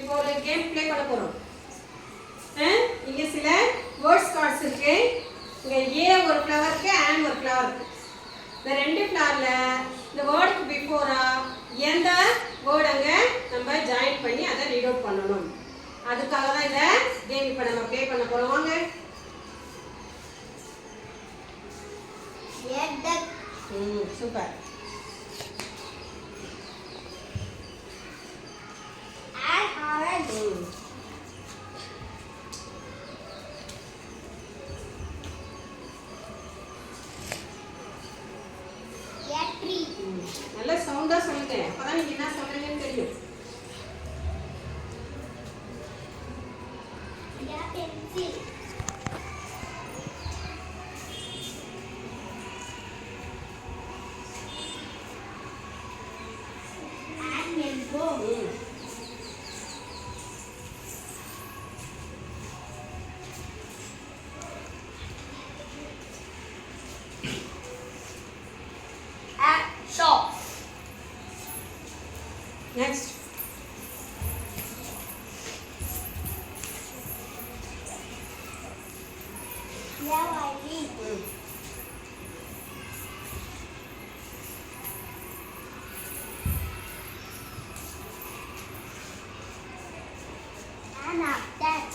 இப்போ ஒரு game play பண்ண போறோம். இங்க சில வேர்ட்ஸ் கார்ட்ஸ் இருக்கு. இங்க ஏ ஒரு ஃப்ளவர் இருக்கு, அண்ட் ஒரு ஃப்ளவர் இருக்கு. இந்த ரெண்டு ஃப்ளவர்ல இந்த வேர்டுக்கு பிஃபோரா எந்த வேர்ட் அங்க நம்ம ஜாயின் பண்ணி அதை ரீட் அவுட் பண்ணணும். அதுக்காக தான் இந்த கேம் இப்போ நம்ம ப்ளே பண்ண போறோம். வாங்க. சூப்பர். நல்ல சவுண்டா சொல்லுங்க, அப்பதான் நீங்க என்ன சொல்றீங்கன்னு தெரியும். Next.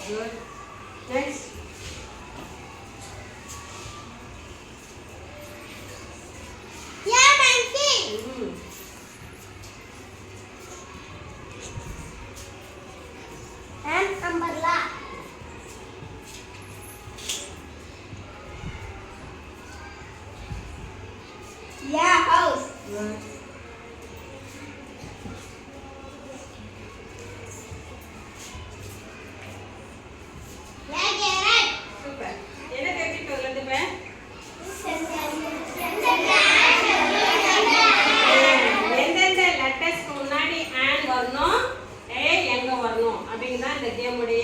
Good. Next. Umbrella. Yeah, house. Good. Yeah, carrot. Super. என்ன தெரிஞ்சிட்டு வரது பே? எந்தெந்த லெட்டர்ஸ்க்கு முன்னாடி and வரணும், a எங்க வரணும் அப்படிங்கறத இந்த கேம் உடைய